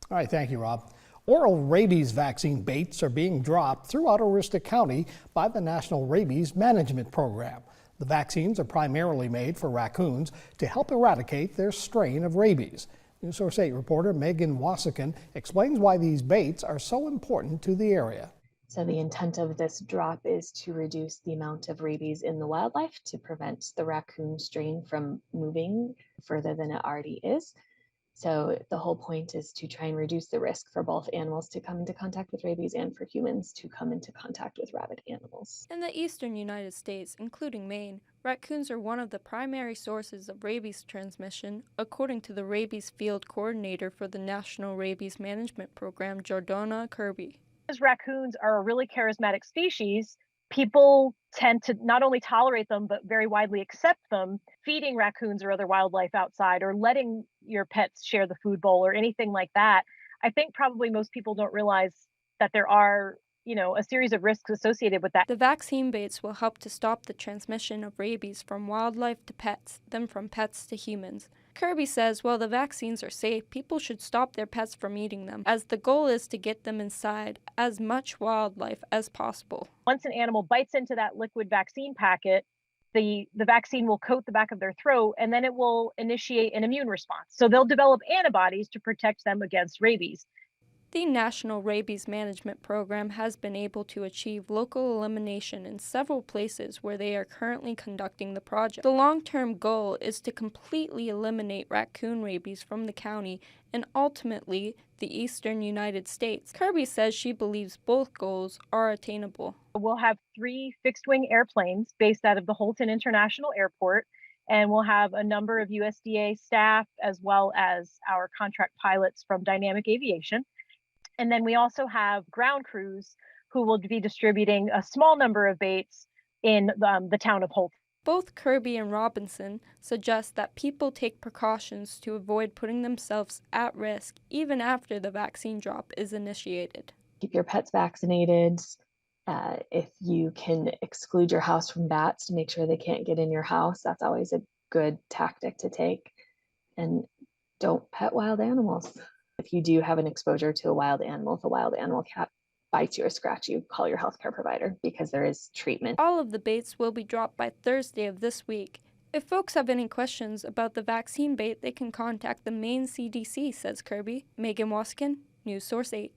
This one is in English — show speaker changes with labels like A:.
A: All right, thank you, Rob. Oral rabies vaccine baits are being dropped throughout Aroostook County by the National Rabies Management Program. The vaccines are primarily made for raccoons to help eradicate their strain of rabies. News Source 8 reporter Megan Wassican explains why these baits are so important to the area.
B: So the intent of this drop is to reduce the amount of rabies in the wildlife to prevent the raccoon strain from moving further than it already is. So the whole point is to try and reduce the risk for both animals to come into contact with rabies and for humans to come into contact with rabid animals.
C: In the eastern United States, including Maine, raccoons are one of the primary sources of rabies transmission, according to the rabies field coordinator for the National Rabies Management Program, Jordana Kirby.
D: Because raccoons are a really charismatic species, people tend to not only tolerate them, but very widely accept them. Feeding raccoons or other wildlife outside, or letting your pets share the food bowl or anything like that, I think probably most people don't realize that there are, a series of risks associated with that.
C: The vaccine baits will help to stop the transmission of rabies from wildlife to pets, then from pets to humans. Kirby says while the vaccines are safe, people should stop their pets from eating them, as the goal is to get them inside as much wildlife as possible.
D: Once an animal bites into that liquid vaccine packet, the vaccine will coat the back of their throat, and then it will initiate an immune response. So they'll develop antibodies to protect them against rabies.
C: The National Rabies Management Program has been able to achieve local elimination in several places where they are currently conducting the project. The long-term goal is to completely eliminate raccoon rabies from the county and ultimately the eastern United States. Kirby says she believes both goals are attainable.
D: We'll have 3 fixed-wing airplanes based out of the Holton International Airport, and we'll have a number of USDA staff as well as our contract pilots from Dynamic Aviation. And then we also have ground crews who will be distributing a small number of baits in the town of Holt.
C: Both Kirby and Robinson suggest that people take precautions to avoid putting themselves at risk even after the vaccine drop is initiated.
B: Keep your pets vaccinated. If you can exclude your house from bats to make sure they can't get in your house, that's always a good tactic to take. And don't pet wild animals. If you do have an exposure to a wild animal, if a wild animal bites you or scratches you, call your healthcare provider because there is treatment.
C: All of the baits will be dropped by Thursday of this week. If folks have any questions about the vaccine bait, they can contact the Maine CDC, says Kirby. Megan Waskin, News Source 8.